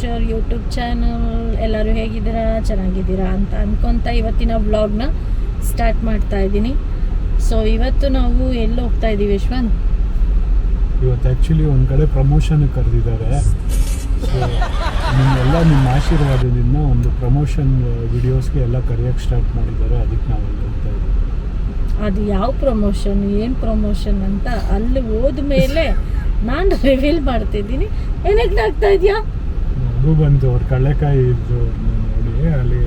To our YouTube channel. ಎಲ್ಲರೂ ಹೇಗಿದ್ದೀರಾ, ಚೆನ್ನಾಗಿದ್ದೀರಾ ಅಂತ ಅನ್ಕೊತ ಇವತ್ತಿನ ವ್ಲಾಗ್ನ ಸ್ಟಾರ್ಟ್ ಮಾಡ್ತಾ ಇದ್ದೀನಿ. ಸೊ ಇವತ್ತು ನಾವು ಎಲ್ಲಿ ಹೋಗ್ತಾ ಇದ್ದೀವಿ ಯಶ್ವಂತ್? ಇವತ್ತು ಆ್ಯಕ್ಚುಲಿ ಒಂದು ಕಡೆ ಪ್ರಮೋಷನ್ ಕರೆದಿದ್ದಾರೆ. ಸೊ ನಿಮ್ಮೆಲ್ಲ ನಿಮ್ಮ ಆಶೀರ್ವಾದದಿಂದ ಒಂದು ಪ್ರಮೋಷನ್ ವಿಡಿಯೋಸ್ಗೆ ಎಲ್ಲ ಕರೆಯೋಕ್ಕೆ ಸ್ಟಾರ್ಟ್ ಮಾಡಿದ್ದಾರೆ. ಅದಕ್ಕೆ ನಾವು ಅಲ್ಲಿ ಹೋಗ್ತಾ ಇದ್ದೀವಿ. ಅದು ಯಾವ ಪ್ರಮೋಷನ್, ಏನು ಪ್ರಮೋಷನ್ ಅಂತ ಅಲ್ಲಿ ಹೋದ್ಮೇಲೆ ನಾನು ರಿವೀಲ್ ಮಾಡ್ತಿದ್ದೀನಿ. ಏನಕ್ಕೆ ಆಗ್ತಾ ಇದೆಯಾ? ಅದು ಬಂತು ಅವ್ರು ಕಳ್ಳೆಕಾಯಿ ಇದ್ದು ನೋಡಿ, ಅಲ್ಲಿ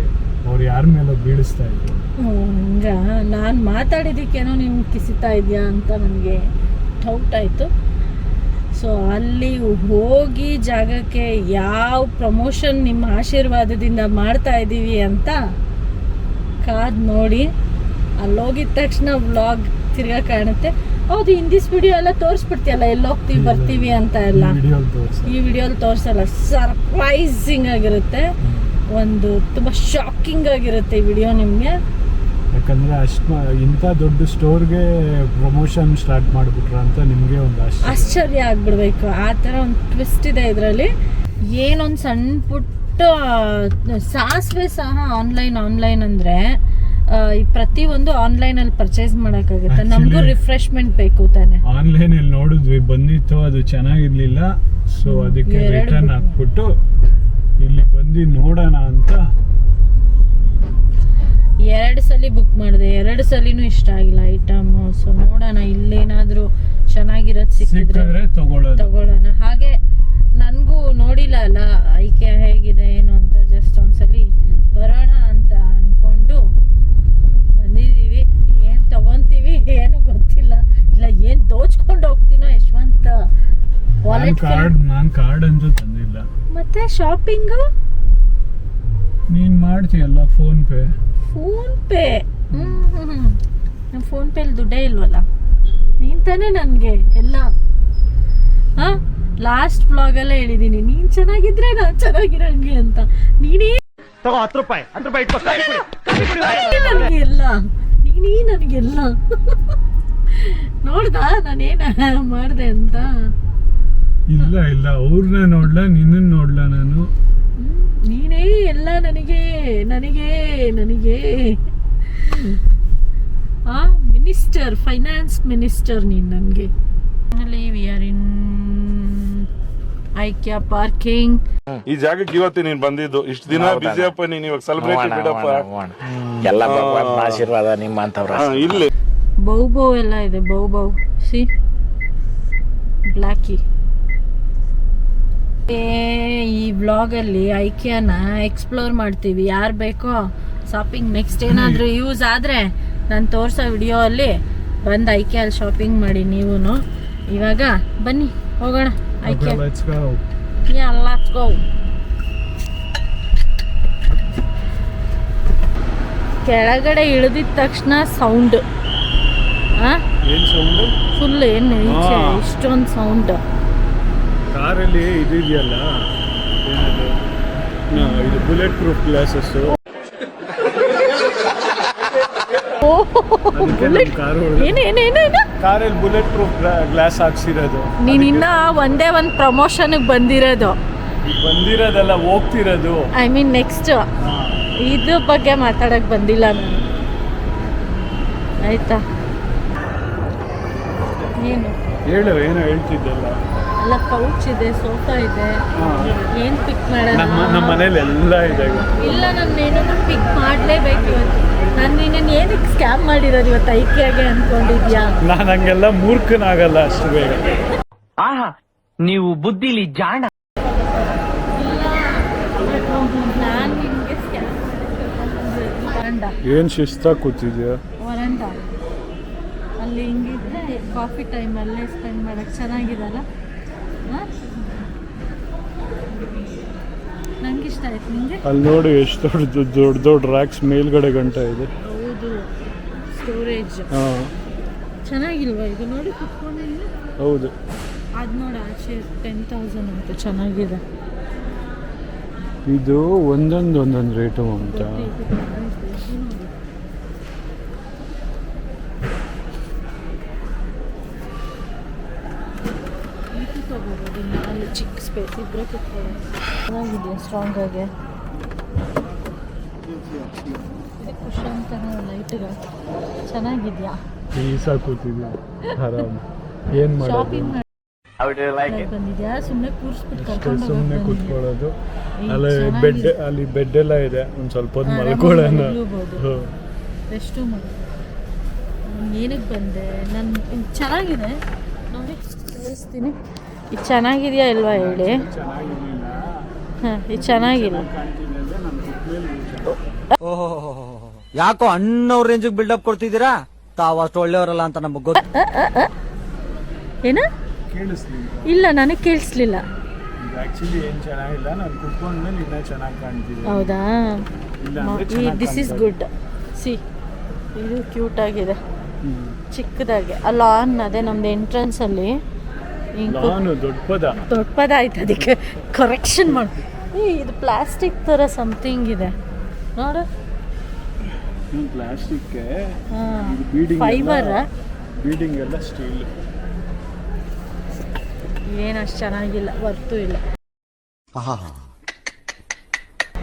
ಅವ್ರು ಯಾರ ಮೇಲೆ ಬೀಳಿಸ್ತಾ ಇದ್ರು. ಹಂಗ ನಾನು ಮಾತಾಡಿದ್ದಕ್ಕೇನೋ ನಿಮ್ಗೆ ಕಿಸಿತಾ ಇದೆಯಾ ಅಂತ ನನಗೆ ಡೌಟ್ ಆಯಿತು. ಸೊ ಅಲ್ಲಿ ಹೋಗಿ ಜಾಗಕ್ಕೆ ಯಾವ ಪ್ರಮೋಷನ್ ನಿಮ್ಮ ಆಶೀರ್ವಾದದಿಂದ ಮಾಡ್ತಾ ಇದ್ದೀವಿ ಅಂತ ಕಾದು ನೋಡಿ. ಅಲ್ಲಿ ಹೋಗಿದ ತಕ್ಷಣ ವ್ಲಾಗ್ ತಿರ್ಗಾ ಕಾಣುತ್ತೆ. ಹೌದು, ಇಂದಿಸ್ ವಿಡಿಯೋ ಎಲ್ಲ ತೋರಿಸ್ಬಿಡ್ತೀಯಲ್ಲ ಎಲ್ಲಿ ಹೋಗ್ತೀವಿ ಬರ್ತೀವಿ ಅಂತ ಎಲ್ಲ. ಈ ವಿಡಿಯೋಲಿ ತೋರಿಸಲ್ಲ. ಸರ್ಪ್ರೈಸಿಂಗ್ ಆಗಿರುತ್ತೆ, ಒಂದು ತುಂಬ ಶಾಕಿಂಗ್ ಆಗಿರುತ್ತೆ ಈ ವಿಡಿಯೋ ನಿಮಗೆ. ಯಾಕಂದ್ರೆ ಇಂಥ ದೊಡ್ಡ ಸ್ಟೋರ್ಗೆ ಪ್ರಮೋಷನ್ ಸ್ಟಾರ್ಟ್ ಮಾಡಿಬಿಟ್ರ ಅಂತ ನಿಮಗೆ ಒಂದು ಆಶ್ಚರ್ಯ ಆಗ್ಬಿಡ್ಬೇಕು. ಆ ಥರ ಒಂದು ಟ್ವಿಸ್ಟ್ ಇದೆ ಇದರಲ್ಲಿ. ಏನೊಂದು ಸಣ್ಣ ಪುಟ್ಟ ಸಾಸಿವೆ ಸಹ ಆನ್ಲೈನ್ ಅಂದರೆ ಪ್ರತಿಯೊಂದು ಆನ್ಲೈನಲ್ಲಿ ಪರ್ಚೇಸ್ ಮಾಡೋಕ್ಕಾಗುತ್ತೆ. ನಮಗೂ ರಿಫ್ರೆಶ್ಮೆಂಟ್ ಬೇಕು ತಾನೆ. ಆನ್ಲೈನಲ್ಲಿ ನೋಡಿದ್ವಿ, ಬಂದಿತ್ತು, ಅದು ಚೆನ್ನಾಗಿರ್ಲಿಲ್ಲ. ಸೊ ಅದಕ್ಕೆ ರಿಟರ್ನ್ ಹಾಕ್ಬಿಟ್ಟು ಇಲ್ಲಿ ಬಂದು ನೋಡೋಣ ಅಂತ 2 ಸಲ ಬುಕ್ ಮಾಡಿದೆ. 2 ಸಲಿನೂ ಇಷ್ಟ ಆಗಿಲ್ಲ ಐಟಮ್. ಸೊ ನೋಡೋಣ ಇಲ್ಲೇನಾದರೂ ಚೆನ್ನಾಗಿರೋದು ಸಿಕ್ಕಿದ್ರೆ ತಗೊಳ್ಳೋಣ. ಹಾಗೆ ನನಗೂ ನೋಡಿಲ್ಲ ಅಲ್ಲ ಐಕೆ ಹೇಗಿದೆ ಏನು ಅಂತ, ಜಸ್ಟ್ ಒಂದ್ಸಲಿ ಬರೋಣ ಅಂತ ಅಂದ್ಕೊಂಡು ಬಂದಿದ್ದೀವಿ. ಏನು ತಗೊತೀವಿ ಏನು ಗೊತ್ತಿಲ್ಲ, ಇಲ್ಲ ಏನು ದೋಚ್ಕೊಂಡು ಹೋಗ್ತೀನೋ ಯಶವಂತ. ನಾನು ಕಾರ್ಡ್ ಅಂತೂ ತಂದಿಲ್ಲ. ಮತ್ತೆ ಶಾಪಿಂಗು ನೀನು ಮಾಡ್ತೀಯಲ್ಲ ಫೋನ್ ಪೇ. ನಮ್ಮ ಫೋನ್ ಪೇಲಿ ದುಡ್ಡೇ ಇಲ್ವಲ್ಲ. ನೀನು ತಾನೇ ನನಗೆ ಎಲ್ಲ. ಹಾಂ, ಲಾಸ್ಟ್ ವ್ಲಾಗಲ್ಲೇ ಹೇಳಿದ್ದೀನಿ ನೀನು ಚೆನ್ನಾಗಿದ್ರೆ ನಾನು ಚೆನ್ನಾಗಿರಂಗೆ ಅಂತ. ನೀನೇ ನನಗೆಲ್ಲ, ನೀನೇ ನನಗೆಲ್ಲ. ನೋಡ್ದಾ ನಾನೇನ ಮಾಡಿದೆ ಅಂತ? ಇಲ್ಲ ಅವ್ರನ್ನ ನೋಡ್ಲಾ, ನಿನ್ನ ನೋಡ್ಲಾ ನಾನು. ನೀನೇ ಎಲ್ಲ ನನಗೆ ಮಿನಿಸ್ಟರ್, ಫೈನಾನ್ಸ್ ಮಿನಿಸ್ಟರ್ ನೀನು ನನಗೆ. We are in ಐಕ್ಯಾ parking. ಈ ಜಾಗಕ್ಕೆ ಇವತ್ತು ನೀನ್ ಬಂದಿದ್ದು. ಇಷ್ಟು ದಿನ ಬಿಜಿಯಪ್ಪ, ನೀನ್ ಇವಾಗ ಸೆಲೆಬ್ರೇಟ್ ಬಿಡಪ್ಪ. ಎಲ್ಲ ಆಶೀರ್ವಾದ ನಿಮ್ಮಂತವ್ರ. ಇಲ್ಲಿ ಬೌ ಎಲ್ಲ ಇದೆ. ಬೌ ಸಿ ಬ್ಲ್ಯಾಕಿ. ಈ ವ್ಲಾಗಲ್ಲಿ ಐಕ್ಯಾನ ಎಕ್ಸ್ಪ್ಲೋರ್ ಮಾಡ್ತೀವಿ. ಯಾರು ಬೇಕೋ ಶಾಪಿಂಗ್ ನೆಕ್ಸ್ಟ್ ಏನಾದರೂ ಯೂಸ್ ಆದರೆ ನಾನು ತೋರಿಸೋ ವಿಡಿಯೋ ಅಲ್ಲಿ ಬಂದು ಐಕ್ಯಲ್ಲಿ ಶಾಪಿಂಗ್ ಮಾಡಿ ನೀವು. ಇವಾಗ ಬನ್ನಿ ಹೋಗೋಣ ಐಕ್ಯಾ. Let's go. ಕೆಳಗಡೆ ಇಳಿದಿದ ತಕ್ಷಣ ಸೌಂಡ್ ಫುಲ್ ಏನು ಇಷ್ಟೊಂದು ಸೌಂಡ್. ಕಾರಲ್ಲಿ ಇದೆಯಲ್ಲ, ಏನದು, ಇದು ಬುಲೆಟ್ ಪ್ರೂಫ್ ಗ್ಲಾಸಸ್. ಕಾರಲ್ಲಿ ಬುಲೆಟ್ ಪ್ರೂಫ್ ಗ್ಲಾಸ್ ಹಾಕ್ಸಿರೋದು. ನೀನ್ ಇನ್ನ ಒಂದೇ ಒಂದು ಪ್ರಮೋಷನ್ಗೆ ಬಂದಿರೋದಲ್ಲ, ಹೋಗ್ತಿರೋದು. ಐ ಮೀನ್ ನೆಕ್ಸ್ಟ್ ಇದ್ರ ಬಗ್ಗೆ ಮಾತಾಡಕ್ ಬಂದಿಲ್ಲ ನಾನು, ಆಯ್ತಾ? ಏನೋ ಹೇಳ್ತಿದ್ದಲ್ಲ. ಎಲ್ಲ ಕೌಚ್ ಇದೆ, ಸೋಫಾ ಇದೆ. ಏನ್ ಪಿಕ್ ಮಾಡೋಣ? ನಮ್ಮ ಮನೇಲಿ ಎಲ್ಲ ಇದೆ. ಇಲ್ಲ, ನಾನು ಏನೋ ಪಿಕ್ ಮಾಡಲೇಬೇಕು ಇವತ್ತು. ನಾನು ನೀನೇನು ಏನಕ್ಕೆ ಸ್ಕ್ಯಾಮ್ ಮಾಡಿರೋದು ಇವತ್ತು ಐಕ್ಯಾಗೆ ಅನ್ಕೊಂಡಿದ್ಯಾ? ನಾನು ಹಂಗೆಲ್ಲ ಮೂರ್ಖನಾಗಲ್ಲ ಅಷ್ಟು ಬೇಗ. ಆಹಾ, ನೀವು ಬುದ್ಧಿಲಿ ಜಾಣ. ನಾನು ನಿಮಗೆ ಸ್ಕ್ಯಾಮ್ ಏನು ಶಿಸ್ತಾಗಿ ಕೂತಿದ್ಯಾ? ವರಂಡ ಅಲ್ಲಿ ಹಿಂಗಿದ್ರೆ ಕಾಫಿ ಟೈಮಲ್ಲೇ ಸ್ಪೆಂಡ್ ಮಾಡೋಕ್ಕೆ ಚೆನ್ನಾಗಿದಲ್ಲ. ನಂಗೆ ಇಷ್ಟ ಆಯ್ತು. ನಿಮಗೆ ಅಲ್ಲಿ ನೋಡಿ ಎಷ್ಟು ದೊಡ್ಡ ರ್ಯಾಕ್ಸ್ ಮೇಲ್ಗಡೆ ಗಂಟ ಇದೆ. ಹೌದು, ಸ್ಟೋರೇಜ್ ಚೆನ್ನಾಗಿಲ್ವಾ ಇದು? ನೋಡಿ ಕುತ್ಕೊಂಡಿಲ್ಲ. ಹೌದು, ಅದು ನೋಡಿ ಆಚೆ 10,000 ಅಂತ ಚೆನ್ನಾಗಿದೆ. ಇದು ಒಂದೊಂದು ರೇಟು ಅಂತ. ಕೂತ್ಕೋಬೋದು. ಇನ್ನು ಅಲ್ಲಿ ಚಿಕ್ಕ ಸ್ಪೇಸ್ ಇಬ್ಬರೇ ಕೂತ್ಕೊಳ್ಳೋದು. ಚೆನ್ನಾಗಿದೆಯಾ ಸ್ಟ್ರಾಂಗ್ ಆಗಿ? ಇದು ಖುಷಿ ಅಂತಾನೆ ಲೈಟ್ಗಳು ಚೆನ್ನಾಗಿದೆಯಾ? ಈಸಾ ಕೂತಿದ್ವಿ ಆರಾಮ್. ಏನು ಶಾಪಿಂಗ್ ಮಾಡೋದು, ಮಾಡಿ ಬಂದಿದ್ಯಾ? ಸುಮ್ಮನೆ ಕೂರಿಸ್ಬಿಟ್ಟು ಅಷ್ಟೇ ಕರ್ಕೊಂಡು ಸುಮ್ಮನೆ ಹೋಗಿ ಕೂತ್ಕೊಳ್ಳೋದು. ಚೆನ್ನಾಗಿದೆ. ಅಲ್ಲಿ ಬೆಡ್ ಎಲ್ಲ ಇದೆ, ಒಂದು ಸ್ವಲ್ಪ ಹೊತ್ತು ಮಲ್ಕೊಳ್ಳೋಣ. ಮಲಗ್ಬೋದು. ರೆಸ್ಟು ಮಾಡಿ. ಏನಕ್ಕೆ ಬಂದೆ ನಾನು? ಚೆನ್ನಾಗಿದೆ ನೋಡಿ, ತೋರಿಸ್ತೀನಿ. ಇದು ಚೆನ್ನಾಗಿದೆಯಾ ಇಲ್ವಾ ಹೇಳಿ? ಹಾಂ, ಇದು ಚೆನ್ನಾಗಿಲ್ಲ. ಓಹೋ, ಯಾಕೋ ಅಣ್ಣವ್ರ ರೇಂಜಿಗೆ ಬಿಲ್ಡಪ್ ಕೊಡ್ತಿದ್ದೀರಾ? ತಾವು ಅಷ್ಟು ಒಳ್ಳೆಯವರಲ್ಲ ಅಂತ ನಮಗೆ ಗೊತ್ತು. ಏನ? ಕೇಳಿಸ್ಲಿಲ್ಲ. ಇಲ್ಲ, ನನಗೆ ಕೇಳಿಸ್ಲಿಲ್ಲ. ಆಕ್ಚುಲಿ ಏನು ಚೆನ್ನಾಗಿಲ್ಲ, ನಾನು ಕುತ್ಕೊಂಡ್ಮೇಲೆ ಇನ್ನೂ ಚೆನ್ನಾಗಿ ಕಾಣ್ತಿದೆ. ಹೌದಾ? ಇಲ್ಲ ಅಂದ್ರೆ ದಿಸ್ ಇಸ್ ಗುಡ್. ಸಿ, ಇದು ಕ್ಯೂಟ್ ಆಗಿದೆ, ಚಿಕ್ಕದಾಗಿ. ಆ ಲಾನ್ ಅದೇ ನಮ್ದು ಎಂಟ್ರೆನ್ಸ್ ಅಲ್ಲಿ ನಾನು ದೊಡ್ಡ ದೊಡ್ಡ ಆಯ್ತು, ಅದಕ್ಕೆ ಕರೆಕ್ಷನ್ ಮಾಡಿ. ಇದು ಪ್ಲಾಸ್ಟಿಕ್ ಥರ ಸಮಥಿಂಗ್ ಇದೆ ನೋಡು. ಪ್ಲಾಸ್ಟಿಕ್, ಫೈಬರ್, ಬೀಡಿಂಗ್ ಎಲ್ಲ ಸ್ಟೀಲ್. ಏನಷ್ಟು ಚೆನ್ನಾಗಿಲ್ಲ, ವರ್ತು ಇಲ್ಲ.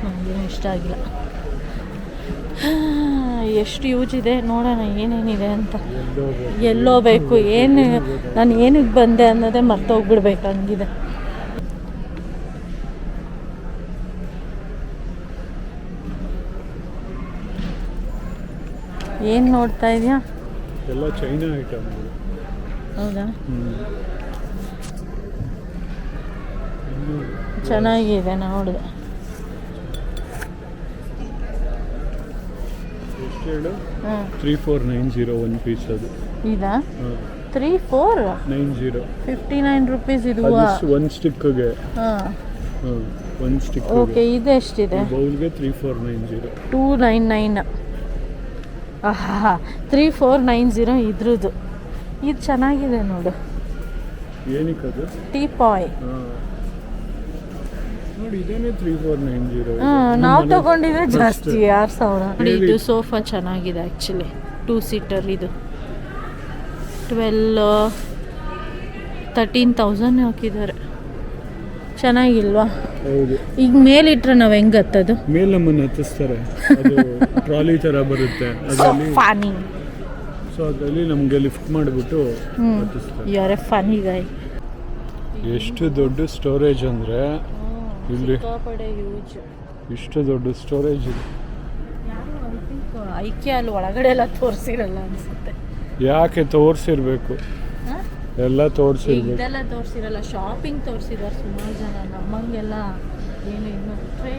ನನಗೇನು ಇಷ್ಟ ಆಗಿಲ್ಲ. ಎಷ್ಟು ಯೂಸ್ ಇದೆ ನೋಡೋಣ ಏನೇನಿದೆ ಅಂತ. ಎಲ್ಲೋಬೇಕು, ಏನು ನಾನು ಏನಕ್ಕೆ ಬಂದೆ ಅನ್ನೋದೇ ಮರ್ತೋಗ್ಬಿಡ್ಬೇಕು, ಹಂಗಿದೆ. ಏನು ನೋಡ್ತಾ ಇದೆಯಾ? ಎಲ್ಲ ಚೈನಾ ಐಟಮ್. ಹೌದಾ? ಚೆನ್ನಾಗಿದೆ, ನೋಡಿದೆ. ಎಷ್ಟು ಹೇಳು? ಹಾಂ, 3490 ಒಂದು ಪೀಸ್ ಅದು. ಇದಾ? 3490 59 ರುಪೀಸ್ ಇದು. ಒಂದು ಸ್ಟಿಕ್ಗೆ. ಹಾಂ, ಒಂದು ಸ್ಟಿಕ್. ಓಕೆ. ಇದು ಎಷ್ಟಿದೆ? ಬೌಲ್ಗೆ 3490. 299. ಆಹಾ, 3490 ಇದ್ರದ್ದು. ಇದು ಚೆನ್ನಾಗಿದೆ ನೋಡು. ಏನಕ್ಕೆ ಅದು? ಟೀಪಾಯ್. ನೋಡಿ, ಇದೇನೆ 3490. ನಾವು ತಗೊಂಡಿದ್ರೆ ಜಾಸ್ತಿ, 6000. ನೋಡಿ, ಇದು ಸೋಫಾ ಚೆನ್ನಾಗಿದೆ ಆ್ಯಕ್ಚುಲಿ. 2 ಸೀಟರ್ ಇದು 13,000 ಹಾಕಿದ್ದಾರೆ. ಚೆನ್ನಾಗಿಲ್ವಾ? ಹೌದು. ಈಗ ಮೇಲಿಟ್ರೆ ನಾವು ಹೆಂಗೆ ಹತ್ತದು? ಮೇಲೆ ನಮ್ಮನ್ನು ಹತ್ತಿಸ್ತಾರೆ, ಅದು ಟ್ರಾಲಿ ಥರ ಬರುತ್ತೆ ಅದರಲ್ಲಿ. ಫನಿ. ಸೊ ಅದರಲ್ಲಿ ನಮಗೆ ಲಿಫ್ಟ್ ಮಾಡಿಬಿಟ್ಟು ಹತ್ತಿಸ್ತಾರೆ. ಯಾರೇ ಫನಿ ಗಾಯ್. ಎಷ್ಟು ದೊಡ್ಡ ಸ್ಟೋರೇಜ್ ಅಂದರೆ ಇಲ್ಲಿ ಯೂಜ್. ಇಷ್ಟು ದೊಡ್ಡ ಸ್ಟೋರೇಜ್ ಇದೆ. ಐಕೆ ಅಲ್ಲಿ ಒಳಗಡೆ ಎಲ್ಲ ತೋರಿಸಿರಲ್ಲ ಅನ್ಸುತ್ತೆ. ಯಾಕೆ ತೋರಿಸಿರ್ಬೇಕು? ಎಲ್ಲ ತೋರಿಸಿರ್ಬೇಕು. ಇದೆಲ್ಲ ತೋರಿಸಿರಲ್ಲ, ಶಾಪಿಂಗ್ ತೋರಿಸಿದಾರೆ ಸುಮಾರು ಜನ. ನಮ್ಮಂಗೆಲ್ಲ ಏನು ಇನ್ನು ಟ್ರೇ.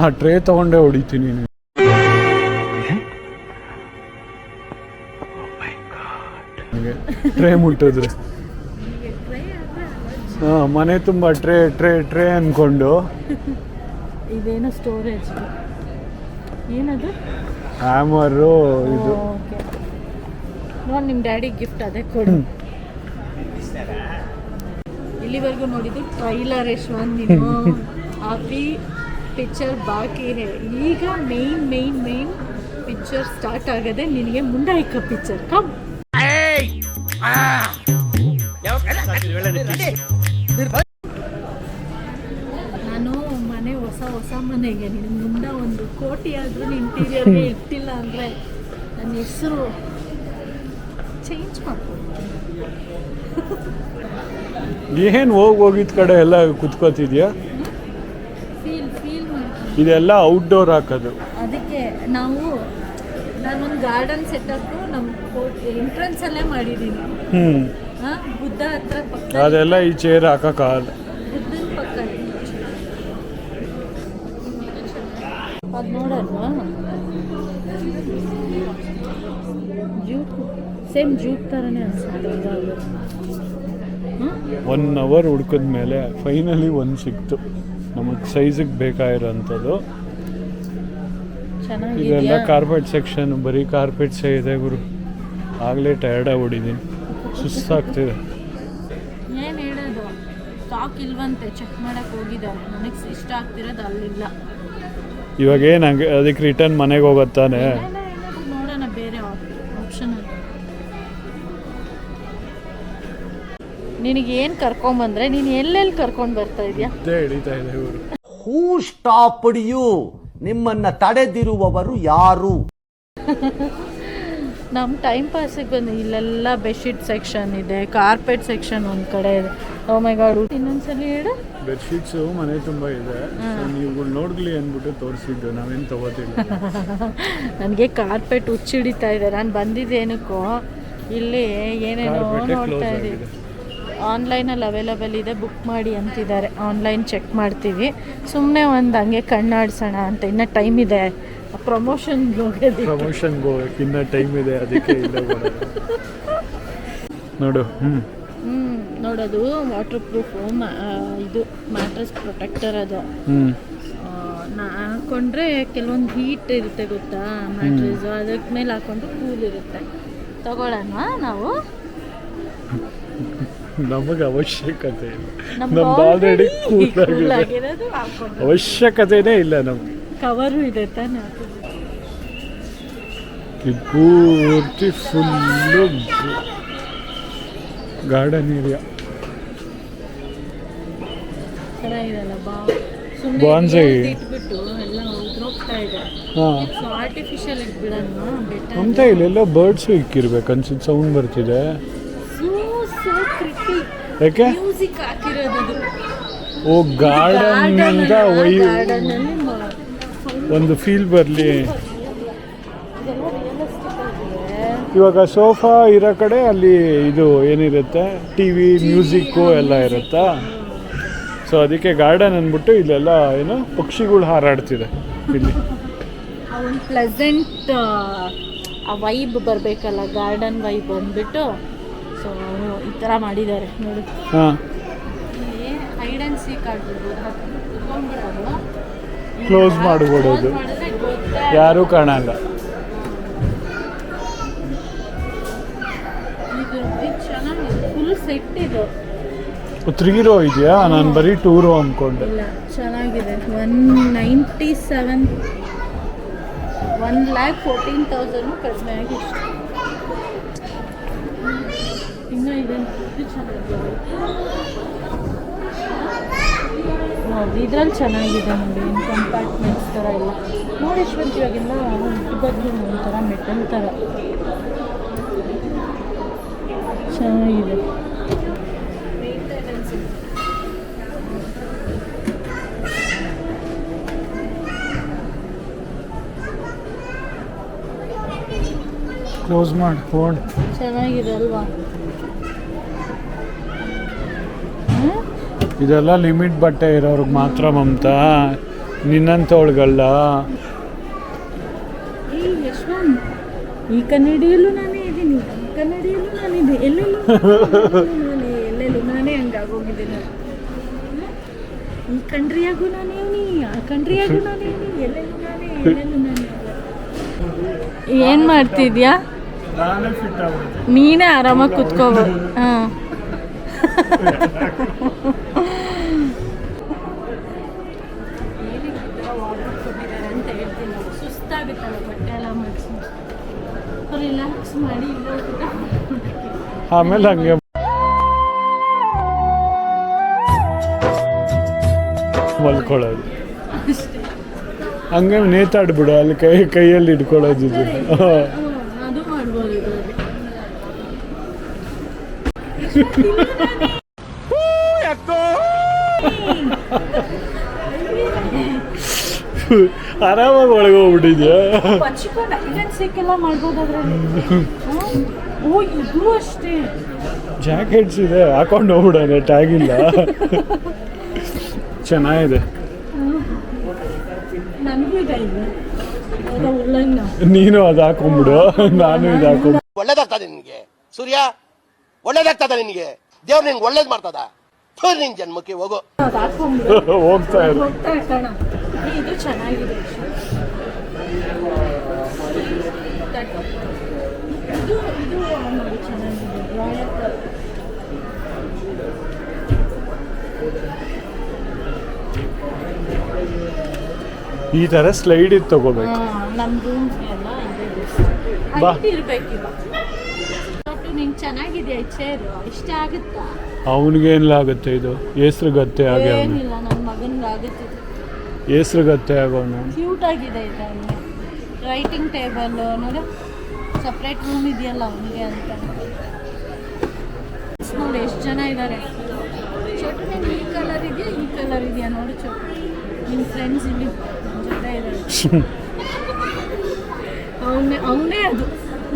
ಆ ಟ್ರೇ ತಗೊಂಡೇ ಹೊಡಿತೀನಿ. ಟ್ರೇ ಮುಟ್ಟಿದ್ರೆ ಮನೆ ತುಂಬ ಟ್ರೇ ಟ್ರೇ ಟ್ರೇ ಅಂದ್ಕೊಂಡು. ಇದೇನು ಸ್ಟೋರೇಜ್? ಏನದು? ಹ್ಯಾಮರು ಇದು. ಓಕೆ, ನೋಡಿ ನಿಮ್ಮ ಡ್ಯಾಡಿ ಗಿಫ್ಟ್ ಅದೇ ಕೊಡು. ಇಲ್ಲಿವರೆಗೂ ನೋಡಿದ್ದು ಟ್ರೈಲರ್ ಯಶ್ವಂತ್. ನೀನು ಅಭಿ ಪಿಕ್ಚರ್ ಬಾಕಿ ಹೇ. ಈಗ ಮೇನ್ ಪಿಕ್ಚರ್ ಸ್ಟಾರ್ಟ್ ಆಗದೆ ನಿನಗೆ. ಮುಂಡಾಯ್ಕ ಪಿಕ್ಚರ್ ಕಮ್. ನಾನು ಮನೆ ಹೊಸ ಮನೆಗೆ ನಿನ್ನ ಮುಂದೆ ಒಂದು ಕೋಟಿ ಆದ್ರೂ ಇಂಟೀರಿಯರ್ಗೆ ಇಟ್ಟಿಲ್ಲ ಅಂದರೆ ನನ್ನ ಹೆಸರು ಚೇಂಜ್ ಮಾಡ್ಬೋದು. ಏನು ಹೋಗಿದ್ದ ಕಡೆ ಎಲ್ಲ ಕುತ್ಕೋತಿದ್ಯಾ? ಫೀಲ್ ಮಾಡ್ತೀನಿ. ಇದೆಲ್ಲ ಔಟ್ಡೋರ್ ಹಾಕೋದು. ಅದಕ್ಕೆ ನಾನೊಂದು ಗಾರ್ಡನ್ ಸೆಟಪ್ ನಮ್ಮ ಎಂಟ್ರೆನ್ಸಲ್ಲೇ ಮಾಡಿದ್ದೀನಿ. ಬುದ್ಧ ಹತ್ರ ಪಕ್ಕ. ಅದೆಲ್ಲ ಈ ಚೇರ್ ಹಾಕೋಕ್ಕಾಗಲ್ಲ. ಬುದ್ಧನ ಪಕ್ಕ ಅದು ನೋಡಲ್ವಾ? ಜೂಟ್, ಸೇಮ್ ಜೂಟ್ ಥರನೇ ಅನಿಸುತ್ತೆ. 1 hour ಹುಡ್ಕಿದ್ಮೇಲೆ ಫೈನಲಿ ಒಂದು ಸಿಕ್ತು ನಮಗೆ ಸೈಜಿಗೆ ಬೇಕಾಗಿರೋಂಥದ್ದು. ಇದೆಲ್ಲ ಕಾರ್ಪೆಟ್ ಸೆಕ್ಷನ್, ಬರೀ ಕಾರ್ಪೆಟ್ಸೇ ಇದೆ ಗುರು. ಆಗಲೇ ಟಯರ್ಡ್ ಆಗಿಬಿಟ್ಟಿದ್ದೀನಿ, ಸುಸ್ತಾಗ್ತಿದೆ. ಏನು ಹೇಳೋದು, ಸ್ಟಾಕ್ ಇಲ್ವಂತೆ, ಚೆಕ್ ಮಾಡೋಕ್ಕೆ ಹೋಗಿದ್ದಾರೆ. ನನಗೆ ಇಷ್ಟ ಆಗ್ತಿರೋದು ಅಲ್ಲಿಲ್ಲ. ಇವಾಗ ಏನು ಅದಕ್ಕೆ ರಿಟರ್ನ್ ಮನೆಗೆ ಹೋಗುತ್ತಾನೆ. ನೋಡೋಣ ಬೇರೆ ಆಪ್ಷನ್. ನಿನಗೆ ಏನು ಕರ್ಕೊಂಬಂದ್ರೆ ನೀನು ಎಲ್ಲೆಲ್ಲಿ ಕರ್ಕೊಂಡು ಬರ್ತಾ ಇದೆಯಾ? ಹಿಡಿತಾ ಇದೆ ಇವರು. ಹೂ ಸ್ಟಾಪ್ಡ್ ಯು? ನಿಮ್ಮನ್ನ ತಡೆದಿರುವವರು ಯಾರು? ನಮ್ಮ ಟೈಮ್ ಪಾಸಿಗೆ ಬಂದು ಇಲ್ಲೆಲ್ಲ ಬೆಡ್ಶೀಟ್ ಸೆಕ್ಷನ್ ಇದೆ, ಕಾರ್ಪೆಟ್ ಸೆಕ್ಷನ್ ಒಂದು ಕಡೆ ಇದೆ. ಓ ಮೈ ಗಾಡ್, ಇನ್ನೊಂದ್ಸಲಿ ಹೇಳು. ಬೆಡ್ಶೀಟ್ಸು ಮನೆ ತುಂಬ ಇದೆ. ನೀವುಗಳು ನೋಡ್ಲಿ ಅಂದ್ಬಿಟ್ಟು ತೋರಿಸಿದ್ದು, ನಾವೇನು ತಗೋತಿಲ್ಲ. ನನಗೆ ಕಾರ್ಪೆಟ್ ಹುಚ್ಚಿಡಿತಾ ಇದೆ. ನಾನು ಬಂದಿದ್ದೇನಕ್ಕೋ ಇಲ್ಲಿ ಏನೇನೋ ನೋಡ್ತಾ ಇದ್ದೀವಿ. ಆನ್ಲೈನಲ್ಲಿ ಅವೈಲಬಲ್ ಇದೆ, ಬುಕ್ ಮಾಡಿ ಅಂತಿದ್ದಾರೆ. ಆನ್ಲೈನ್ ಚೆಕ್ ಮಾಡ್ತೀವಿ. ಸುಮ್ಮನೆ ಒಂದು ಹಂಗೆ ಕಣ್ಣಾಡ್ಸೋಣ ಅಂತ. ಇನ್ನೂ ಟೈಮ್ ಇದೆ, ಪ್ರಮೋಷನ್ಗೆ ಹೋಗೋಕ್ಕೆ ಇನ್ನೂ ಟೈಮ್ ಇದೆ, ಅದಕ್ಕೆ ಇಲ್ಲ ನೋಡು. ನೋಡೋದು ವಾಟರ್ ಪ್ರೂಫು ಇದು ಮ್ಯಾಟ್ರೆಸ್ ಪ್ರೊಟೆಕ್ಟರ್ ಅದು. ನಾ ಹಾಕೊಂಡ್ರೆ ಕೆಲವೊಂದು ಹೀಟ್ ಇರುತ್ತೆ ಗೊತ್ತಾ ಮ್ಯಾಟ್ರೆಸ್, ಅದಕ್ಕೆ ಮೇಲೆ ಹಾಕೊಂಡ್ರೆ ಕೂಲ್ ಇರುತ್ತೆ. ತಗೊಳ್ಳೋಣ ನಾವು? ನಮಗೆ ಅವಶ್ಯಕತೆ ಇಲ್ಲ, ನಮ್ದು ಆಲ್ರೆಡಿ ಕೂಲ್ ಆಗಿರೋದು ಹಾಕೊಂಡು ಅವಶ್ಯಕತೆನೇ ಇಲ್ಲ ನಮ್ಗೆ. ಕವರು ಇದೆ ತಾನೆ. ಇದು ಪೂರ್ತಿ ಫುಲ್ಲು ಗಾರ್ಡನ್ ಏರಿಯಾ. ಚೆನ್ನಾಗಿರಲ್ಲ ಬಾನ್ಸೈ ಇಟ್ಬಿಟ್ಟು ಎಲ್ಲ ಉದ್ರೋಗ್ತಾ ಇದೆ. ಸೊ ಆರ್ಟಿಫಿಷಿಯಲ್ ಇಟ್ಬಿಡೋಣ ಬೆಟರ್ ಅಂತ. ಇಲ್ಲೆಲ್ಲ ಬರ್ಡ್ಸು ಇಕ್ಕಿರ್ಬೇಕು ಅನ್ಸುತ್ತೆ, ಸೌಂಡ್ ಬರ್ತಿದೆ. ಯಾಕೆ? ಮ್ಯೂಸಿಕ್ ಹಾಕಿರೋದು. ಓ ಗಾರ್ಡನ್ ಅಂತ ಒಂದು ಫೀಲ್ ಬರಲಿ. ಇವಾಗ ಸೋಫಾ ಇರೋ ಕಡೆ ಅಲ್ಲಿ ಇದು ಏನಿರುತ್ತೆ, ಟಿವಿ ಮ್ಯೂಸಿಕ್ಕು ಎಲ್ಲ ಇರುತ್ತಾ. ಸೊ ಅದಕ್ಕೆ ಗಾರ್ಡನ್ ಅಂದ್ಬಿಟ್ಟು ಇಲ್ಲೆಲ್ಲ ಏನು ಪಕ್ಷಿಗಳು ಹಾರಾಡ್ತಿದೆ ಇಲ್ಲಿ. ಒಂದು ಪ್ಲೆಸೆಂಟ್ ಆ ವೈಬ್ ಬರಬೇಕಲ್ಲ, ಗಾರ್ಡನ್ ವೈಬ್ ಅಂದ್ಬಿಟ್ಟು ಸೊ ಈ ಥರ ಮಾಡಿದ್ದಾರೆ ನೋಡಿ. ಹಾಂ, ಇಲ್ಲಿ ಹೈಡ್ ಆ್ಯಂಡ್ ಸೀಕ್ ಆಗಿರ್ಬೋದು, ಕುತ್ಕೊಂಡ್ಬಿಡೋದು, ಕ್ಲೋಸ್ ಮಾಡಿಬಿಡೋದು, ಯಾರೂ ಕಾಣಲ್ಲ. ಇದು ಚೆನ್ನಾಗಿದೆ, ಫುಲ್ ಸೆಟ್ ಇದು. 3 ರೋ ಇದೆಯಾ? ನಾನು ಬರೀ 2 ರೋ ಅಂದ್ಕೊಂಡೆ. ಇಲ್ಲ, ಚೆನ್ನಾಗಿದೆ. 197 1,14,000 ಕಡಿಮೆ ಆಗಿ ಇನ್ನೂ ಇದೆ. ಇದು ಚೆನ್ನಾಗಿದೆ, ಇದ್ರಲ್ಲಿ ಚೆನ್ನಾಗಿದೆ ನೋಡಿ. ಕಂಪಾರ್ಟ್ಮೆಂಟ್ಸ್ ಥರ ಇಲ್ಲ ನೋಡಿ ಯಶ್ವಂತ್. ಇವಾಗೆಲ್ಲ ಬದಲು ಒಂಥರ ಮೆಟಲ್ ಥರ ಚೆನ್ನಾಗಿದೆ. ಕ್ಲೋಸ್ ಮಾಡಿ ಫೋನ್. ಚೆನ್ನಾಗಿದೆ ಅಲ್ವಾ? ಇದೆಲ್ಲ ಲಿಮಿಟ್ ಬಟ್ಟೆ ಇರೋರ್ಗೆ ಮಾತ್ರ ಮಮತಾ, ನಿನ್ನಂಥವಳುಗಳಲ್ಲ. ಈ ಯಶ್ವಂತ್, ಈ ಕನ್ನಡಿಯಲ್ಲೂ ನಾನೇ ಇದ್ದೀನಿ, ಈ ಕನ್ನಡಿಯಲ್ಲೂ ನಾನಿದೆ, ಎಲ್ಲೆಲ್ಲೂ ನಾನೇ, ಎಲ್ಲೆಲ್ಲೂ ನಾನೇ ಹಂಗಾಗೋಗಿದ್ದೀನಿ. ಈ ಕಂಡ್ರಿಯಾಗೂ ನಾನೇ, ಆ ಕಂಡ್ರಿಯಾಗೂ ನಾನೇ, ಎಲ್ಲೆಲ್ಲೂ ನಾನೇ, ಎಲ್ಲೆಲ್ಲೂ ನಾನೇ. ಏನು ಮಾಡ್ತಿದ್ಯಾ? ನಾನೇ ಫಿಟ್ ಆಗ್ಬಿಡ್ತೀನಿ. ನೀನೇ ಆರಾಮಾಗಿ ಕುತ್ಕೋಬೋದು. ಹಾಂ, ಅಂತ ಹೇಳ್ತೀನಿ. ಸುಸ್ತಾಗುತ್ತಲ್ಲ ಬಟ್ಟೆ ಎಲ್ಲ ಮಾಡಿಸಿ, ರಿಲ್ಯಾಕ್ಸ್ ಮಾಡಿ ಆಮೇಲೆ ಹಂಗೆ ಮಲ್ಕೊಳ್ಳೋದು, ಹಂಗೆ ನೇತಾಡ್ಬಿಡು, ಅಲ್ಲಿ ಕೈಯಲ್ಲಿ ಹಿಡ್ಕೊಳ್ಳೋದಿದ್ದು. ಅದು ಮಾಡ್ಬೋದು. ಆರಾಮಾಗಿ ಒಳಗೆ ಹೋಗ್ಬಿಟ್ಟಿದ್ಯಾ? ಸಿಕ್ಕೆಲ್ಲ ಮಾಡ್ಬೋದು ಅದ್ರಲ್ಲಿ. ಓ ಇದು ಅಷ್ಟೇ, ಜಾಕೆಟ್ಸ್ ಇದೆ, ಹಾಕೊಂಡು ಹೋಗ್ಬಿಡೋಣ, ಟ್ಯಾಗ್ ಇಲ್ಲ. ಚೆನ್ನಾಗಿದೆ. ನನಗೂ ಇದೆ, ಉಳ್ಳಂಗ. ನೀನು ಅದು ಹಾಕೊಂಡ್ಬಿಡು, ನಾನು ಇದು ಹಾಕೊಂಡ್. ಒಳ್ಳೇದಾಗ್ತದೆ ನಿನ್ಗೆ ಸೂರ್ಯ, ಒಳ್ಳೇದಾಗ್ತದ ನಿನ್ಗೆ. ದೇವ್ರು ನಿನ್ಗೆ ಒಳ್ಳೇದ್ ಮಾಡ್ತದ. ನಿನ್ ಜನ್ಮಕ್ಕೆ ಹೋಗೋ, ಹೋಗ್ತಾ ಇರು. ಹೋಗ್ತಾ ಇರ್ತಾಣ. ಇದು ಚೆನ್ನಾಗಿದೆ, ಇದು ನೋಡಿ ಚೆನ್ನಾಗಿದೆ. ಈ ತರ ಸ್ಲೈಡ್ ಇದು ತಗೋಬೇಕು. ನಮ್ಮ ರೂಮ್ಸ್ಗೆಲ್ಲ ಇದೆ. ಬಾ. ಇರಬೇಕು. ಚೋಟು ನಿಂಗೆ ಚೆನ್ನಾಗಿದೆಯಾ ಈ ಚೇರು ಇಷ್ಟ ಆಗುತ್ತಾ? ಅವನಿಗೇನಿಲ್ಲ ಆಗುತ್ತೆ ಇದು ಹೆಸ್ರುಗತ್ತೆ ಹಾಗೆ ಅವನು ಏನಿಲ್ಲ, ನನ್ನ ಮಗನಿಗೆ ಆಗುತ್ತೆ. ಹೆಸ್ರುಗತ್ತೆ ಆಗೋಣ. ಕ್ಯೂಟ್ ಆಗಿದೆ ಇದು ಅವನಿಗೆ. ರೈಟಿಂಗ್ ಟೇಬಲ್ ನೋಡಿ, ಸಪ್ರೇಟ್ ರೂಮ್ ಇದೆಯಲ್ಲ ಅವನಿಗೆ ಅಂತ. ನೋಡಿ ಎಷ್ಟು ಜನ ಇದ್ದಾರೆ. ಚೋಟು ನಿಂಗೆ ಈ ಕಲರ್ ಇದೆಯಾ ಈ ಕಲರ್ ಇದೆಯಾ ನೋಡಿ ಚೋಟು. ನಿನ್ನ ಫ್ರೆಂಡ್ಸ್ ಇಲ್ಲಿ ಜೊತೆ ಇದ್ದಾರೆ. ಅವನೇ ಅದು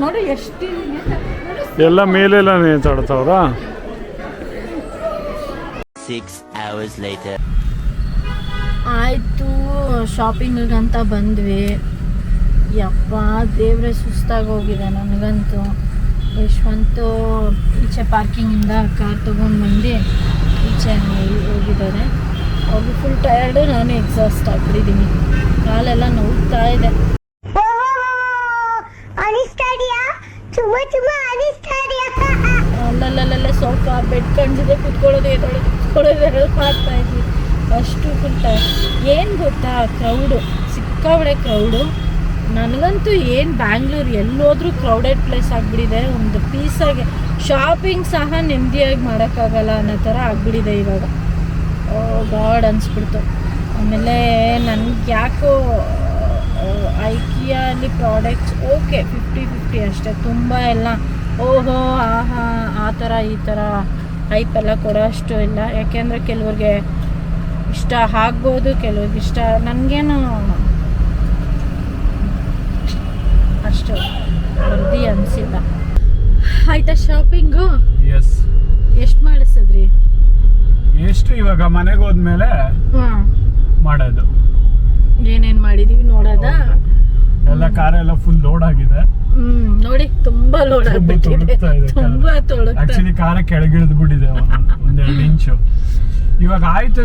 ನೋಡಿ ಎಷ್ಟಿದೆ. ಎಲ್ಲ ಮೇಲೆಲ್ಲ ನೇತಾಡ್ತಾವ್ರ. 6 hours later. ಆಯಿತು, ಶಾಪಿಂಗಿಗಂತ ಬಂದ್ವಿ. ಯಪ್ಪ ದೇವ್ರೆ ಸುಸ್ತಾಗಿ ಹೋಗಿದೆ ನನಗಂತೂ. ಯಶವಂತು ಈಚೆ ಪಾರ್ಕಿಂಗಿಂದ ಕಾರ್ ತೊಗೊಂಡು ಬಂದು ಈಚೆ ಹೋಗಿದ್ದಾರೆ. ಅವ್ರು ಫುಲ್ ಟಯರ್ಡು, ನಾನು ಎಕ್ಸಾಸ್ಟ್ ಆಗಿಬಿಟ್ಟಿದ್ದೀನಿ. ಕಾಲೆಲ್ಲ ನೋವ್ತಾ ಇದೆ. ಅಲ್ಲಲ್ಲಲ್ಲೇ ಸೋಫಾ ಬೆಡ್ ಕಾಣಿಸಿದೆ, ಕುತ್ಕೊಳ್ಳೋದು ಎದೊಳಗೆ ಕುತ್ಕೊಳ್ಳೋದು ಎಲ್ಲ ಮಾಡ್ತಾ ಇದ್ವಿ. ಅಷ್ಟು ಫುಲ್ ಟೈರ್. ಏನು ಗೊತ್ತಾ, ಕ್ರೌಡು ಸಿಕ್ಕಾಬಡೆ ಕ್ರೌಡು. ನನಗಂತೂ ಏನು ಬ್ಯಾಂಗ್ಳೂರು ಎಲ್ಲೋದ್ರೂ ಕ್ರೌಡೆಡ್ ಪ್ಲೇಸ್ ಆಗಿಬಿಟ್ಟಿದೆ. ಒಂದು ಪೀಸಾಗಿ ಶಾಪಿಂಗ್ ಸಹ ನೆಮ್ಮದಿಯಾಗಿ ಮಾಡೋಕ್ಕಾಗಲ್ಲ ಅನ್ನೋ ಥರ ಆಗಿಬಿಟ್ಟಿದೆ ಇವಾಗ. ಓ ಗಾಡ್ ಅನಿಸ್ಬಿಡ್ತು. ಆಮೇಲೆ ನನಗೆ ಯಾಕೋ ಐಕಿಯಲ್ಲಿ ಪ್ರಾಡಕ್ಟ್ಸ್ ಓಕೆ 50-50 ಅಷ್ಟೇ. ತುಂಬ ಎಲ್ಲ ಓಹೋ ಆಹಾ ಆ ಥರ ಈ ಥರ ಹೈಪೆಲ್ಲ ಕೊಡೋ ಅಷ್ಟು ಇಲ್ಲ. ಯಾಕೆಂದರೆ ಕೆಲವ್ರಿಗೆ ಇಷ್ಟ ಆಗ್ಬೋದು, ಕೆಲವ್ರಿಗೆ ಇಷ್ಟ. ನನಗೇನು ಅಷ್ಟು ವರದಿ ಅನಿಸಿಲ್ಲ. ಆಯ್ತಾ ಶಾಪಿಂಗು? ಎಸ್. ಎಷ್ಟು ಮಾಡಿಸಿದ್ರಿ? ಎಷ್ಟು ಇವಾಗ ಮನೆಗೆ ಹೋದ್ಮೇಲೆ ಮಾಡೋದು. ಏನೇನು ಮಾಡಿದೀವಿ ನೋಡೋದಾ? ಎಲ್ಲ ಕಾರೆಲ್ಲ ಫುಲ್ ಲೋಡ್ ಆಗಿದೆ. ನೋಡಿ ತುಂಬಾ ಲೋಡ್ ಆಗ್ಬಿಟ್ಟಿದೆ. ತುಂಬಾ ತೊಳಗ್ತಾ. ಆಕ್ಚುಲಿ ಕಾರ ಕೆಳಗಿಳಿದು ಬಿಟ್ಟಿದೆ 1-2 ಇಂಚು. ಇವಾಗ ಆಯ್ತು,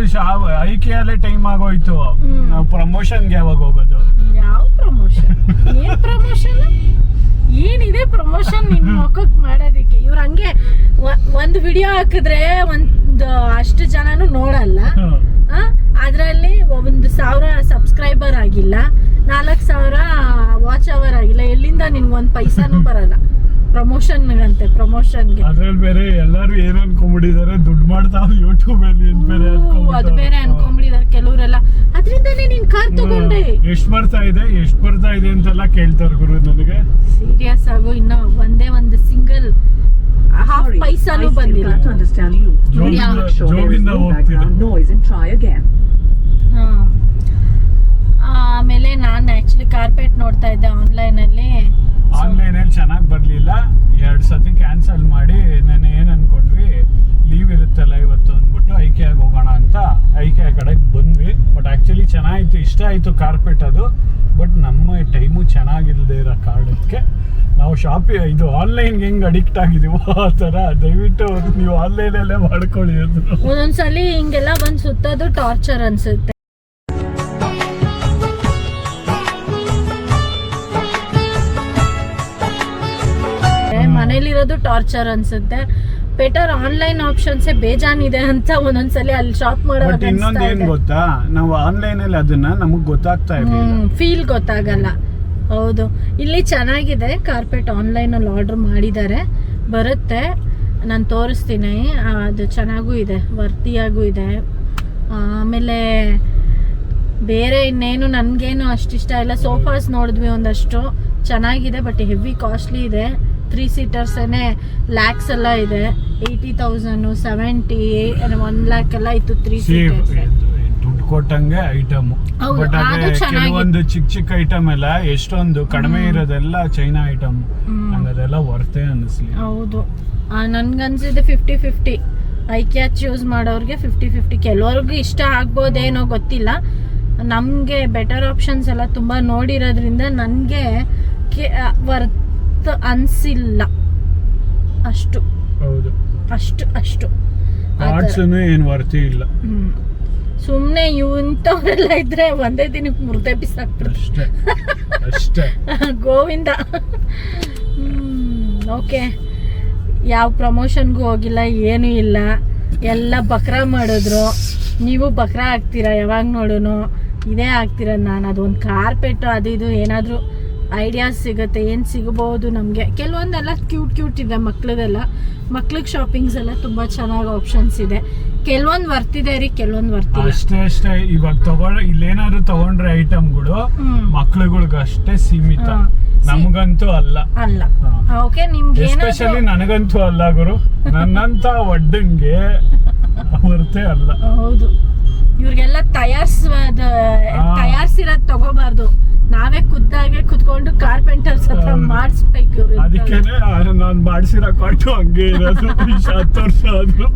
ಐಕಿಯಲ್ಲೇ ಟೈಮ್ ಆಗೋಯ್ತು. ನಾವು ಪ್ರಮೋಷನ್ಗೆ ಯಾವಾಗ ಹೋಗೋದು? ಯಾವ ಪ್ರಮೋಷನ್? ಏನ್ ಪ್ರಮೋಷನ್? ಏನಿದೆ ಪ್ರಮೋಷನ್ ನಿನ್ ಮಕ್ಕಕ್ಕೆ ಮಾಡೋದಿಕ್ಕೆ? ಇವ್ರು ಹಂಗೆ ಒಂದು ವಿಡಿಯೋ ಹಾಕಿದ್ರೆ ಒಂದು ಅಷ್ಟು ಜನನು ನೋಡಲ್ಲ. ಅದರಲ್ಲಿ 1,000 ಸಬ್ಸ್ಕ್ರೈಬರ್ ಆಗಿಲ್ಲ, 4,000 ವಾಚ್ ಅವರ್ ಆಗಿಲ್ಲ. ಎಲ್ಲಿಂದ ನಿನ್ಗೊಂದು ಪೈಸಾನು ಬರಲ್ಲ ಪ್ರಮೋಷನ್ಗಂತೆ. ಪ್ರಮೋಷನ್ಗೆ ಅದ್ರಲ್ಲಿ ಬೇರೆ ಎಲ್ಲರೂ ಏನ್ ಅನ್ಕೊಂಡ್ಬಿಟ್ಟಿದ್ದಾರೆ, ದುಡ್ಡು ಮಾಡ್ತಾವ್ ಯೂಟ್ಯೂಬ್ ಅಲ್ಲಿ. ಅದು ಬೇರೆ ಅನ್ಕೊಂಡ್ಬಿಟ್ಟಿದ್ದಾರೆ ಕೆಲವರೆಲ್ಲ. ಅದರಿಂದಾನೇ ನೀನ್ ಕಾರ್ ತಗೊಂಡೆ. ಎಷ್ಟು ಬರ್ತಾ ಇದೆ ಅಂತೆಲ್ಲ ಕೇಳ್ತಾರೆ ಗುರು ನನಗೆ. ಸೀರಿಯಸ್ ಆಗು, ಇನ್ನ ಒಂದು ಸಿಂಗಲ್ ಹಾಫ್ ಪೈಸಾನು ಬಂದಿಲ್ಲ. ಜೋಬಿಂದ ಹೋಗ್ತಿದೆ. ಆಮೇಲೆ ನಾನು ಆಕ್ಚುಲಿ ಕಾರ್ಪೆಟ್ ನೋಡ್ತಾ ಇದ್ದೆ ಆನ್ಲೈನಲ್ಲಿ ಚೆನ್ನಾಗಿ ಬರ್ಲಿಲ್ಲ. 2 ಸತಿ ಕ್ಯಾನ್ಸಲ್ ಮಾಡಿ ನಾನು ಏನ್ ಅನ್ಕೊಂಡ್ವಿ, ಲೀವ್ ಇರುತ್ತಲ್ಲ ಇವತ್ತು ಅಂದ್ಬಿಟ್ಟು ಐಕಿಯಾಗ ಹೋಗೋಣ ಅಂತ ಐಕಿಯಾ ಕಡೆಗೆ ಬಂದ್ವಿ. ಬಟ್ ಆಕ್ಚುಲಿ ಚೆನ್ನಾಗಿತ್ತು, ಇಷ್ಟ ಆಯ್ತು ಕಾರ್ಪೆಟ್ ಅದು. ಬಟ್ ನಮ್ಮ ಟೈಮು ಚೆನ್ನಾಗಿಲ್ಲದೆ ಇರೋ ಕಾರಣಕ್ಕೆ ನಾವು ಇದು ಆನ್ಲೈನ್ಗೆ ಹೆಂಗ್ ಅಡಿಕ್ಟ್ ಆಗಿದೀವೋ ಆ ಥರ ದಯವಿಟ್ಟು ನೀವು ಆನ್ಲೈನಲ್ಲೇ ಮಾಡ್ಕೊಳ್ಳಿ ಅದು. ಒಂದೊಂದ್ಸಲಿ ಹಿಂಗೆಲ್ಲ ಬಂದು ಸುತ್ತೋದು ಟಾರ್ಚರ್ ಅನ್ಸುತ್ತೆ. ಮನೇಲಿರೋದು ಟಾರ್ಚರ್ ಅನ್ಸುತ್ತೆ. ಬೆಟರ್ ಆನ್ಲೈನ್ ಆಪ್ಷನ್ಸ್ ಬೇಜಾನಿದೆ ಅಂತ ಒಂದೊಂದ್ಸಲಿ ಅಲ್ಲಿ ಶಾಪ್ ಮಾಡೋದು. ಇನ್ನೊಂದು ಏನ್ ಗೊತ್ತಾ, ನಾವು ಆನ್ಲೈನ್ ಅಲ್ಲಿ ಅದನ್ನ ನಮಗ್ ಗೊತ್ತಾಗ್ತಾ ಇರ್ಲಿಲ್ಲ, ಫೀಲ್ ಗೊತ್ತಾಗಲ್ಲ. ಹೌದು, ಇಲ್ಲಿ ಚೆನ್ನಾಗಿದೆ ಕಾರ್ಪೆಟ್. ಆನ್ಲೈನ್ ಅಲ್ಲಿ ಆರ್ಡರ್ ಮಾಡಿದ್ದಾರೆ, ಬರುತ್ತೆ. ನಾನು ತೋರಿಸ್ತೀನಿ. ಅದು ಚೆನ್ನಾಗೂ ಇದೆ, ವರ್ತಿಯಾಗೂ ಇದೆ. ಆಮೇಲೆ ಬೇರೆ ಇನ್ನೇನು ನನಗೇನು ಅಷ್ಟಿಷ್ಟ ಇಲ್ಲ. ಸೋಫಾಸ್ ನೋಡಿದ್ವಿ ಒಂದಷ್ಟು, ಚೆನ್ನಾಗಿದೆ. ಬಟ್ ಹೆವಿ ಕಾಸ್ಟ್ಲಿ ಇದೆ. 3 ಸೀಟರ್ಸೇನೆ ಲ್ಯಾಕ್ಸ್ ಎಲ್ಲ ಇದೆ. 80,000, 70, 1 lakh ಎಲ್ಲ ಇತ್ತು 3 ಸೀಟರ್ಸ್. ದುಡ್ಡು ಕೊಟ್ಟಂಗೆ ಐಟಮ್. ಬಟ್ ಅದೇ ಕೆಲವೊಂದು ಚಿಕ್ಕ ಐಟಮ್ ಎಲ್ಲ ಎಷ್ಟೊಂದು ಕಡಿಮೆ ಇರೋದೆಲ್ಲ ಚೈನಾ ಐಟಮ್, ಅದೆಲ್ಲ ವರ್ತೆ ಅನ್ನಿಸ್ಲಿ. ಹೌದು, ನನ್ಗನ್ಸಿದೆ 50-50. ಐಕಿಯಾ ಚೂಸ್ ಮಾಡೋರಿಗೆ 50-50. ಕೆಲವ್ರಿಗೆ ಇಷ್ಟ ಆಗ್ಬೋದೇನೋ ಗೊತ್ತಿಲ್ಲ. ನಮಗೆ ಬೆಟರ್ ಆಪ್ಷನ್ಸ್ ಎಲ್ಲ ತುಂಬ ನೋಡಿರೋದ್ರಿಂದ ನನಗೆ ವರ್ತ್ ಅನ್ಸಿಲ್ಲ ಅಷ್ಟು. ಹೌದು, ಅಷ್ಟು ಆರ್ಟ್ಸ್ನು ಏನು ವರ್ತಿ ಇಲ್ಲ. ಸುಮ್ಮನೆ ಇಂಥವ್ರೆಲ್ಲ ಇದ್ರೆ ಒಂದೇ ದಿನಕ್ಕೆ ಮುರ್ದೆ ಬಿಸಾಕ್ಬಿಡ್ತಾರೆ ಅಷ್ಟೇ. ಗೋವಿಂದ. ಓಕೆ, ಯಾವ ಪ್ರಮೋಷನ್ಗೂ ಹೋಗಿಲ್ಲ, ಏನೂ ಇಲ್ಲ. ಎಲ್ಲ ಬಕ್ರಾ ಮಾಡಿದ್ರು. ನೀವು ಬಕ್ರಾ ಆಗ್ತೀರಾ ಯಾವಾಗ ನೋಡೋನು, ಇದೇ ಆಗ್ತೀರ. ನಾನು ಅದೊಂದು ಕಾರ್ಪೆಟ್ಟು ಅದು ಇದು ಏನಾದರೂ ಐಡಿಯಾಸ್ ಸಿಗುತ್ತೆ, ಏನು ಸಿಗಬಹುದು ನಮಗೆ. ಕೆಲವೊಂದೆಲ್ಲ ಕ್ಯೂಟ್ ಇದೆ ಮಕ್ಳಿಗೆ ಶಾಪಿಂಗ್ಸ್ ಎಲ್ಲ ತುಂಬ ಚೆನ್ನಾಗಿ ಆಪ್ಷನ್ಸ್ ಇದೆ. ಕೆಲವೊಂದು ವರ್ತಿದೆ ರೀ, ಕೆಲವೊಂದು ವರ್ತಿಲ್ಲ. ಅಷ್ಟೇ ಇವಾಗ ಇಲ್ಲೇನಾದ್ರು ತಗೊಂಡ್ರೆ ಐಟಮ್ಗಳು ಮಕ್ಳುಗಳ್ಗೆ ಅಷ್ಟೇ ಸೀಮಿತ, ನಮಗಂತೂ ಅಲ್ಲ. ಓಕೆ, ನಿಮ್ಗೆ ಎಸ್ಪೆಷಲಿ ನನಗಂತೂ ಅಲ್ಲ ಗುರು, ನನ್ನಂತ ಒಡ್ಡಂಗೆ ಹೊರತೆ ಅಲ್ಲ. ಹೌದು, ಇವ್ರಿಗೆಲ್ಲ ತಯಾರಿಸಿರೋದು ತಗೋಬಾರ್ದು, ನಾವೇ ಖುದ್ದಾಗೆ ಕುತ್ಕೊಂಡು ಕಾರ್ಪೆಂಟರ್ಸ್ ಹತ್ರ ಮಾಡಿಸ್ಬೇಕು. ಅದಕ್ಕೇನೆ ನಾನ್ ಮಾಡಿಸಿರೋ ಕಾಟು ಹಂಗೆ ಇರೋದು 10 ವರ್ಷ ಆದ್ರು.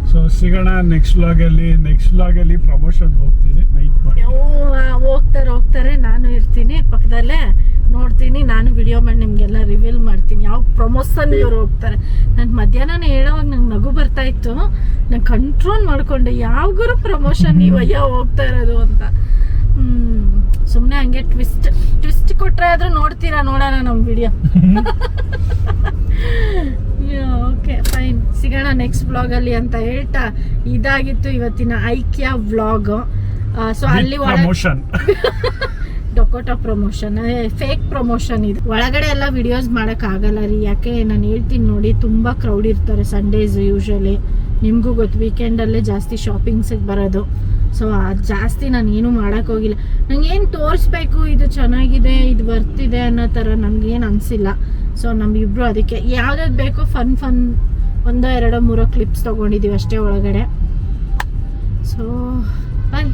ಸೊ ಸಿಗೋಣ ನೆಕ್ಸ್ಟ್ ವ್ಲಾಗಲ್ಲಿ ಪ್ರಮೋಷನ್ ಹೋಗ್ತೀನಿ, ವೆಯ್ಟ್ ಮಾಡಿ. ಹೋಗ್ತಾರೆ, ನಾನು ಇರ್ತೀನಿ ಪಕ್ಕದಲ್ಲೇ ನೋಡ್ತೀನಿ. ನಾನು ವಿಡಿಯೋ ಮಾಡಿ ನಿಮ್ಗೆಲ್ಲ ರಿವೀಲ್ ಮಾಡ್ತೀನಿ ಯಾವ ಪ್ರಮೋಷನ್ ಇವ್ರು ಹೋಗ್ತಾರೆ. ನಾನು ಮಧ್ಯಾಹ್ನ ಹೇಳೋವಾಗ ನಂಗೆ ನಗು ಬರ್ತಾ ಇತ್ತು, ನಾನು ಕಂಟ್ರೋಲ್ ಮಾಡ್ಕೊಂಡೆ ಯಾವ ಗುರು ಪ್ರಮೋಷನ್ ನೀವು ಹೋಗ್ತಾ ಇರೋದು ಅಂತ. ಸುಮ್ಮನೆ ಹಂಗೆ ಟ್ವಿಸ್ಟ್ ಕೊಟ್ರೆ ಆದ್ರೂ ನೋಡೋಣ ನಮ್ಮ ವಿಡಿಯೋ. ಓಕೆ ಫೈನ್, ಸಿಗೋಣ ನೆಕ್ಸ್ಟ್ ವ್ಲಾಗಲ್ಲಿ ಅಂತ ಹೇಳ್ತಾ ಇದಾಗಿತ್ತು ಇವತ್ತಿನ ಐಕ್ಯ ವ್ಲಾಗ್. ಸೊ ಅಲ್ಲಿ ಪ್ರಮೋಷನ್ ಡೊಕೋಟಾ ಪ್ರಮೋಷನ್, ಫೇಕ್ ಪ್ರಮೋಷನ್ ಇದು. ಒಳಗಡೆ ಎಲ್ಲ ವಿಡಿಯೋಸ್ ಮಾಡೋಕ್ಕಾಗಲ್ಲ ರೀ, ಯಾಕೆ ನಾನು ಹೇಳ್ತೀನಿ ನೋಡಿ, ತುಂಬ ಕ್ರೌಡ್ ಇರ್ತಾರೆ ಸಂಡೇಸ್ ಯೂಶಲಿ. ನಿಮಗೂ ಗೊತ್ತು, ವೀಕೆಂಡಲ್ಲೇ ಜಾಸ್ತಿ ಶಾಪಿಂಗ್ಸಿಗೆ ಬರೋದು. ಸೊ ಅದು ಜಾಸ್ತಿ ನಾನು ಏನೂ ಮಾಡೋಕ್ಕೋಗಿಲ್ಲ. ನಂಗೇನು ತೋರಿಸ್ಬೇಕು, ಇದು ಚೆನ್ನಾಗಿದೆ, ಇದು ಬರ್ತಿದೆ ಅನ್ನೋ ಥರ ನನಗೇನು ಅನಿಸಿಲ್ಲ. ಸೊ ನಮ್ಮಿಬ್ರು ಅದಕ್ಕೆ ಯಾವ್ದಾದ್ರು ಬೇಕೋ ಫನ್ 1, 2, 3 ಕ್ಲಿಪ್ಸ್ ತೊಗೊಂಡಿದ್ದೀವಿ ಅಷ್ಟೇ ಒಳಗಡೆ. ಸೊ ಬಾಯ್.